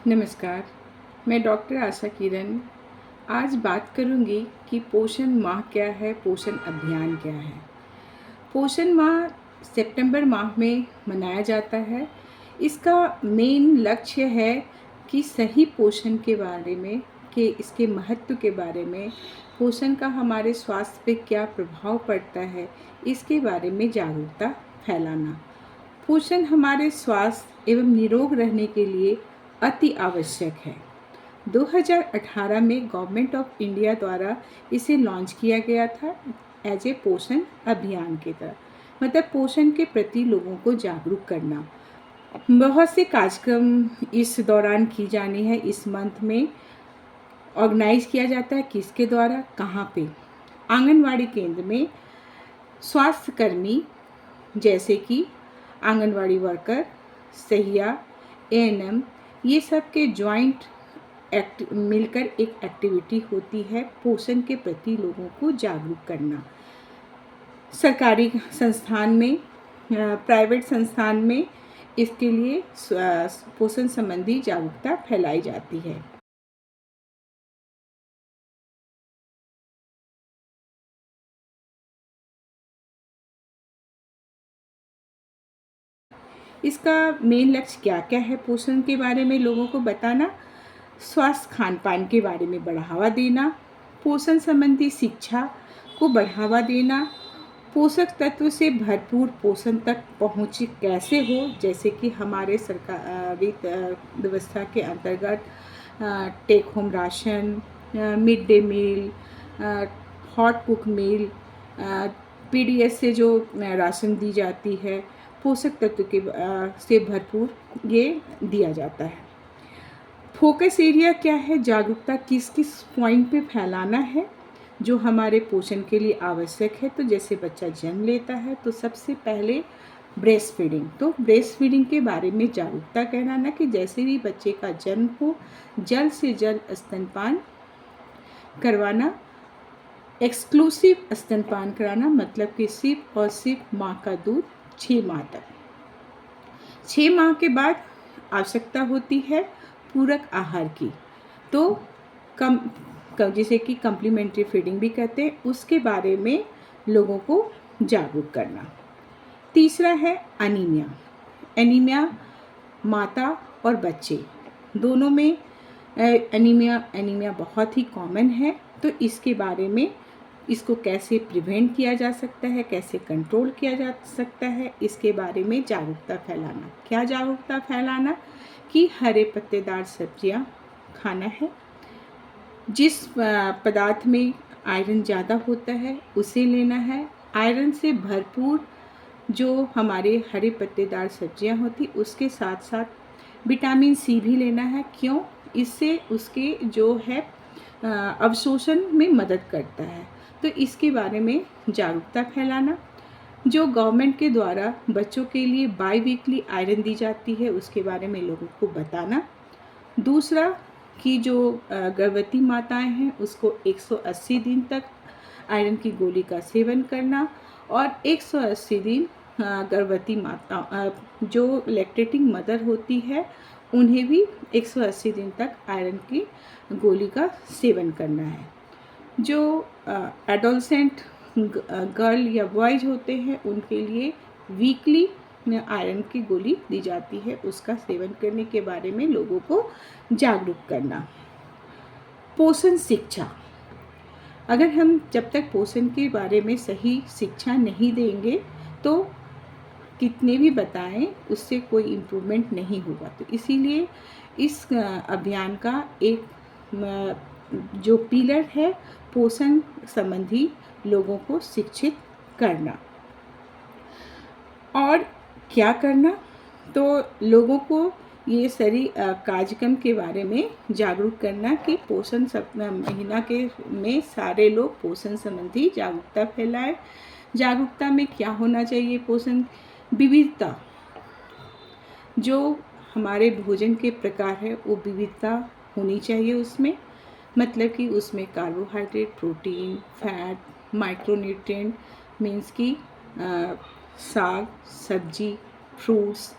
नमस्कार। मैं डॉक्टर आशा किरण आज बात करूंगी कि पोषण माह क्या है, पोषण अभियान क्या है। पोषण माह सितंबर माह में मनाया जाता है। इसका मेन लक्ष्य है कि सही पोषण के बारे में, कि इसके महत्व के बारे में, पोषण का हमारे स्वास्थ्य पे क्या प्रभाव पड़ता है, इसके बारे में जागरूकता फैलाना। पोषण हमारे स्वास्थ्य एवं निरोग रहने के लिए अति आवश्यक है। 2018 में गवर्नमेंट ऑफ इंडिया द्वारा इसे लॉन्च किया गया था एज ए पोषण अभियान की तरह, मतलब पोषण के प्रति लोगों को जागरूक करना। बहुत से कार्यक्रम इस दौरान की जानी है। इस मंथ में ऑर्गेनाइज किया जाता है। किसके द्वारा, कहाँ पे? आंगनवाड़ी केंद्र में स्वास्थ्य कर्मी जैसे कि आंगनवाड़ी वर्कर, सहिया, एएनएम, ये सब के जॉइंट मिलकर एक एक्टिविटी होती है पोषण के प्रति लोगों को जागरूक करना। सरकारी संस्थान में, प्राइवेट संस्थान में इसके लिए पोषण संबंधी जागरूकता फैलाई जाती है। इसका मेन लक्ष्य क्या क्या है? पोषण के बारे में लोगों को बताना, स्वास्थ्य खान पान के बारे में बढ़ावा देना, पोषण संबंधी शिक्षा को बढ़ावा देना, पोषक तत्व से भरपूर पोषण तक पहुँच कैसे हो, जैसे कि हमारे सरकारी व्यवस्था के अंतर्गत take home ration, mid day meal, hot cook meal, PDS से जो राशन दी जाती है, पोषक तत्व के से भरपूर ये दिया जाता है। फोकस एरिया क्या है? जागरूकता किस किस पॉइंट पे फैलाना है जो हमारे पोषण के लिए आवश्यक है। तो जैसे बच्चा जन्म लेता है तो सबसे पहले ब्रेस्ट फीडिंग, तो ब्रेस्ट फीडिंग के बारे में जागरूकता कराना कि जैसे भी बच्चे का जन्म हो जल्द से जल्द स्तनपान करवाना, एक्सक्लूसिव स्तनपान कराना, मतलब कि सिर्फ और सिर्फ माँ का दूध 6 माह तक। 6 माह के बाद आवश्यकता होती है पूरक आहार की, तो जिसे कि कम्प्लीमेंट्री फीडिंग भी कहते हैं, उसके बारे में लोगों को जागरूक करना। तीसरा है एनीमिया। एनीमिया माता और बच्चे दोनों में एनीमिया बहुत ही कॉमन है। तो इसके बारे में, इसको कैसे प्रिवेंट किया जा सकता है, कैसे कंट्रोल किया जा सकता है, इसके बारे में जागरूकता फैलाना। क्या जागरूकता फैलाना? कि हरे पत्तेदार सब्जियां खाना है, जिस पदार्थ में आयरन ज़्यादा होता है उसे लेना है। आयरन से भरपूर जो हमारे हरे पत्तेदार सब्जियां होती, उसके साथ साथ विटामिन सी भी लेना है। क्यों? इससे उसके जो है अवशोषण में मदद करता है। तो इसके बारे में जागरूकता फैलाना। जो गवर्नमेंट के द्वारा बच्चों के लिए बाई वीकली आयरन दी जाती है, उसके बारे में लोगों को बताना। दूसरा कि जो गर्भवती माताएं हैं उसको 180 दिन तक आयरन की गोली का सेवन करना, और 180 दिन गर्भवती माता जो लैक्टेटिंग मदर होती है उन्हें भी 180 दिन तक आयरन की गोली का सेवन करना है। जो एडोलसेंट गर्ल या बॉयज होते हैं उनके लिए वीकली आयरन की गोली दी जाती है, उसका सेवन करने के बारे में लोगों को जागरूक करना। पोषण शिक्षा, अगर हम जब तक पोषण के बारे में सही शिक्षा नहीं देंगे तो कितने भी बताएं उससे कोई इम्प्रूवमेंट नहीं होगा। तो इसीलिए इस अभियान का एक जो पिलर है, पोषण संबंधी लोगों को शिक्षित करना। और क्या करना? तो लोगों को ये सारी कार्यक्रम के बारे में जागरूक करना कि पोषण महीना के में सारे लोग पोषण संबंधी जागरूकता फैलाएं। जागरूकता में क्या होना चाहिए? पोषण विविधता, जो हमारे भोजन के प्रकार है वो विविधता होनी चाहिए उसमें, मतलब कि उसमें carbohydrate, protein, fat, micronutrient means कि साग, सब्जी, फ्रूट्स,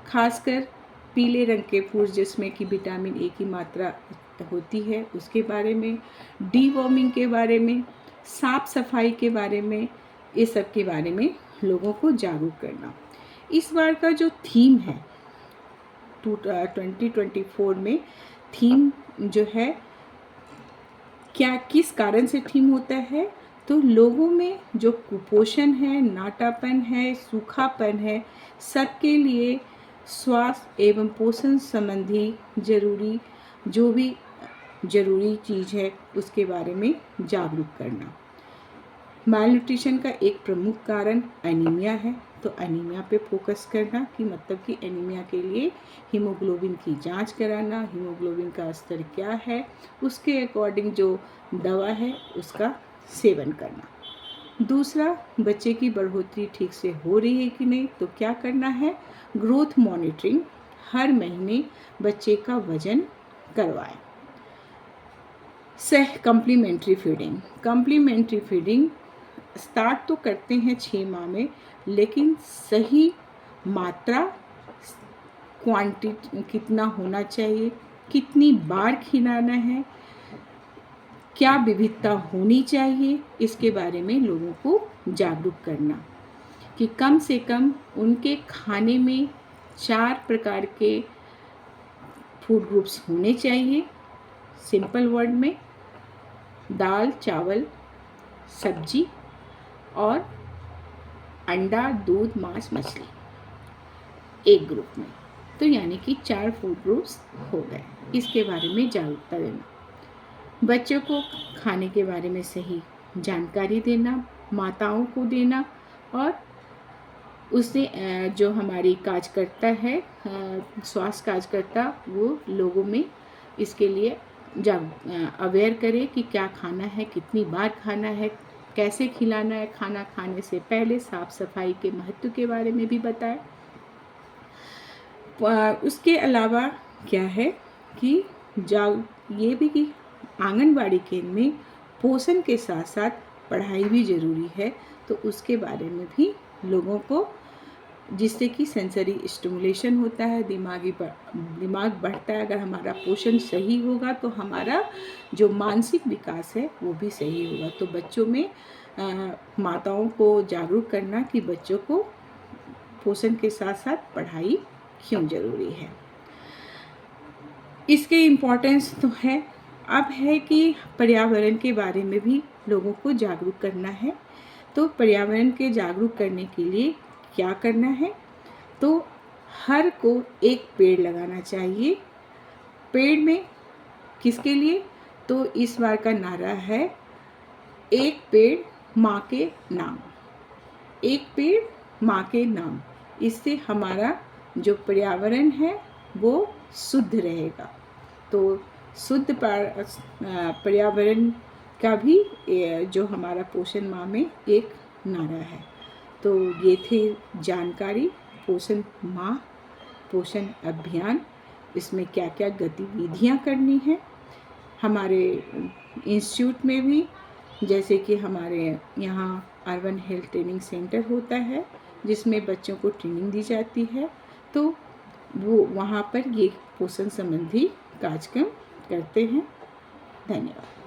खासकर पीले रंग के फूड जिसमें कि विटामिन ए की मात्रा होती है उसके बारे में, डीवॉर्मिंग के बारे में, साफ सफाई के बारे में, ये सब के बारे में लोगों को जागरूक करना। इस बार का जो थीम है 2024 में थीम जो है, क्या किस कारण से थीम होता है, तो लोगों में जो कुपोषण है, नाटापन है, सूखापन है, सबके लिए स्वास्थ्य एवं पोषण संबंधी जो भी जरूरी चीज़ है उसके बारे में जागरूक करना। मालन्यूट्रिशन का एक प्रमुख कारण एनीमिया है, तो एनीमिया पे फोकस करना कि मतलब कि एनीमिया के लिए हीमोग्लोबिन की जांच कराना, हीमोग्लोबिन का स्तर क्या है, उसके अकॉर्डिंग जो दवा है उसका सेवन करना। दूसरा, बच्चे की बढ़ोतरी ठीक से हो रही है कि नहीं, तो क्या करना है, ग्रोथ मॉनिटरिंग, हर महीने बच्चे का वजन करवाएं। कम्प्लीमेंट्री फीडिंग स्टार्ट तो करते हैं 6 माह में, लेकिन सही मात्रा, क्वांटिटी कितना होना चाहिए, कितनी बार खिलाना है, क्या विविधता होनी चाहिए, इसके बारे में लोगों को जागरूक करना कि कम से कम उनके खाने में 4 प्रकार के फूड ग्रुप्स होने चाहिए। सिंपल वर्ड में दाल, चावल, सब्जी और अंडा, दूध, मांस, मछली एक ग्रुप में, तो यानी कि 4 फूड ग्रुप्स हो गए। इसके बारे में जागरूकता देना, बच्चों को खाने के बारे में सही जानकारी देना, माताओं को देना, और उससे जो हमारी कार्यकर्ता है, स्वास्थ्य कार्यकर्ता, वो लोगों में इसके लिए अवेयर करे कि क्या खाना है, कितनी बार खाना है, कैसे खिलाना है, खाना खाने से पहले साफ सफाई के महत्व के बारे में भी बताए। उसके अलावा क्या है कि ये भी कि आंगनबाड़ी केंद्र में पोषण के साथ साथ पढ़ाई भी ज़रूरी है, तो उसके बारे में भी लोगों को, जिससे कि सेंसरी स्टिमुलेशन होता है, दिमाग बढ़ता है। अगर हमारा पोषण सही होगा तो हमारा जो मानसिक विकास है वो भी सही होगा। तो बच्चों में माताओं को जागरूक करना कि बच्चों को पोषण के साथ साथ पढ़ाई क्यों ज़रूरी है। इसके इम्पोर्टेंस तो है। अब है कि पर्यावरण के बारे में भी लोगों को जागरूक करना है। तो पर्यावरण के जागरूक करने के लिए क्या करना है, तो हर को एक पेड़ लगाना चाहिए। पेड़ में किसके लिए, तो इस बार का नारा है, एक पेड़ माँ के नाम, एक पेड़ माँ के नाम। इससे हमारा जो पर्यावरण है वो शुद्ध रहेगा। तो शुद्ध पर्यावरण का भी जो हमारा पोषण माह में एक नारा है। तो ये थे जानकारी पोषण माह, पोषण अभियान, इसमें क्या क्या गतिविधियाँ करनी है। हमारे इंस्टीट्यूट में भी, जैसे कि हमारे यहाँ अर्बन हेल्थ ट्रेनिंग सेंटर होता है जिसमें बच्चों को ट्रेनिंग दी जाती है, तो वो वहाँ पर ये पोषण संबंधी कार्यक्रम करते हैं। धन्यवाद।